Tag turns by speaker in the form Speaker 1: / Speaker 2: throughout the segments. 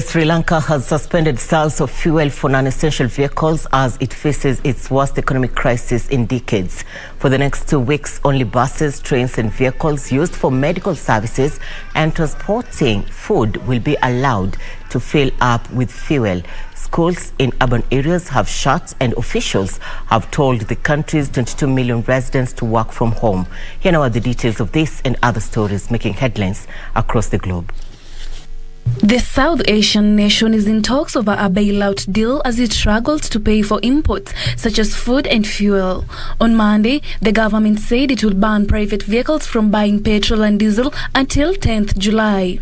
Speaker 1: Sri Lanka has suspended sales of fuel for non-essential vehicles as it faces its worst economic crisis in decades. For the next 2 weeks, only buses, trains and vehicles used for medical services and transporting food will be allowed to fill up with fuel. Schools in urban areas have shut and officials have told the country's 22 million residents to work from home. Here now are the details of this and other stories making headlines across the globe.
Speaker 2: The South Asian nation is in talks over a bailout deal as it struggles to pay for imports such as food and fuel. On Monday, the government said it will ban private vehicles from buying petrol and diesel until 10th July.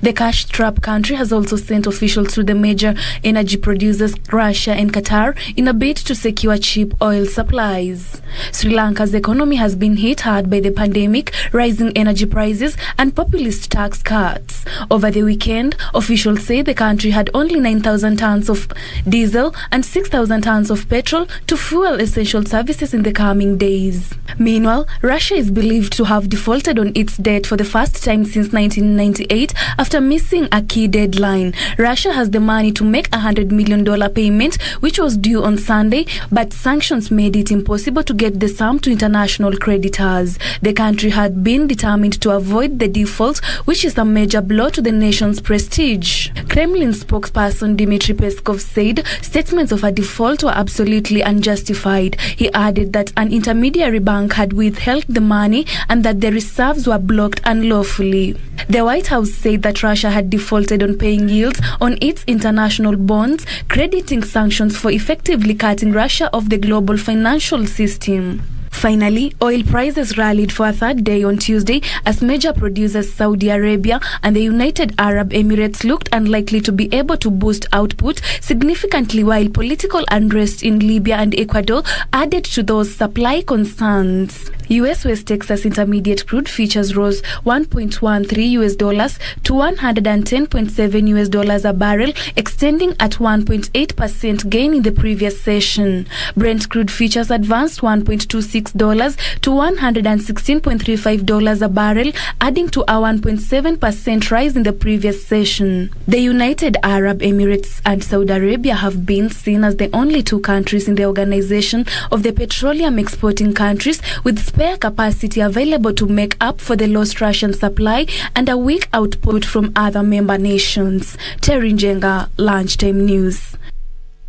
Speaker 2: The cash-strapped country has also sent officials to the major energy producers Russia and Qatar in a bid to secure cheap oil supplies. Sri Lanka's economy has been hit hard by the pandemic, rising energy prices and populist tax cuts. Over the weekend, officials say the country had only 9,000 tons of diesel and 6,000 tons of petrol to fuel essential services in the coming days. Meanwhile, Russia is believed to have defaulted on its debt for the first time since 1998 after missing a key deadline. Russia has the money to make $100 million payment, which was due on Sunday, but sanctions made it impossible to get the sum to international creditors. The country had been determined to avoid the default, which is a major blow to the nation's prestige. Kremlin spokesperson Dmitry Peskov said statements of a default were absolutely unjustified. He added that an intermediary bank had withheld the money and that the reserves were blocked unlawfully. The White House said that Russia had defaulted on paying yields on its international bonds, crediting sanctions for effectively cutting Russia off the global financial system. Finally, oil prices rallied for a third day on Tuesday as major producers Saudi Arabia and the United Arab Emirates looked unlikely to be able to boost output significantly, while political unrest in Libya and Ecuador added to those supply concerns. US West Texas Intermediate crude futures rose $1.13 to $110.7 a barrel, extending at 1.8% gain in the previous session. Brent crude futures advanced $1.26 to $116.35 a barrel, adding to a 1.7% rise in the previous session. The United Arab Emirates and Saudi Arabia have been seen as the only two countries in the Organization of the Petroleum Exporting Countries with spare capacity available to make up for the lost Russian supply and a weak output from other member nations. Terry Njenga, Lunchtime News.